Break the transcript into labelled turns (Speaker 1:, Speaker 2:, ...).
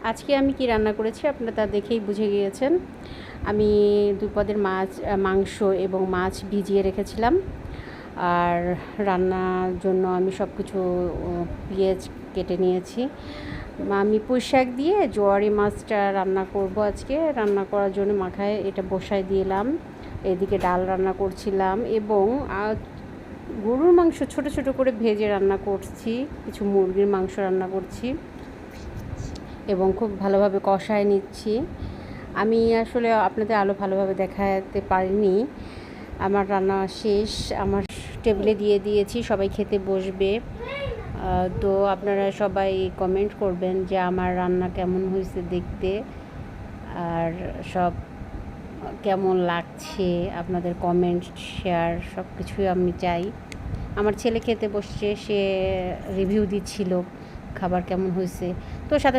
Speaker 1: আজকে আমি কি রান্না করেছি আপনারা তা দেখেই বুঝে গিয়েছেন। আমি 2 পদের মাংস এবং মাছ ভিজিয়ে রেখেছিলাম। আর রান্নার জন্য আমি সব কিছু পেঁয়াজ কেটে নিয়েছি। আমি পুঁইশাক দিয়ে জোয়ারি মাছটা রান্না করব আজকে। রান্না করার জন্য মাখায় এটা বসায় দিলাম। এদিকে ডাল রান্না করছিলাম এবং গরুর মাংস ছোট ছোট করে ভেজে রান্না করছি, কিছু মুরগির মাংস রান্না করছি এবং খুব ভালোভাবে কষায় নিচ্ছি। আমি আসলে আপনাদের ভালোভাবে দেখাতে পারিনি। আমার রান্না শেষ, আমার টেবিলে দিয়ে দিয়েছি, সবাই খেতে বসবে। তো আপনারা সবাই কমেন্ট করবেন যে আমার রান্না কেমন হয়েছে দেখতে, আর সব কেমন লাগছে আপনাদের কমেন্ট শেয়ার সব কিছুই আমি চাই। আমার ছেলে খেতে বসছে, সে রিভিউ দিচ্ছিল খাবার কেমন হয়েছে। তো সাথে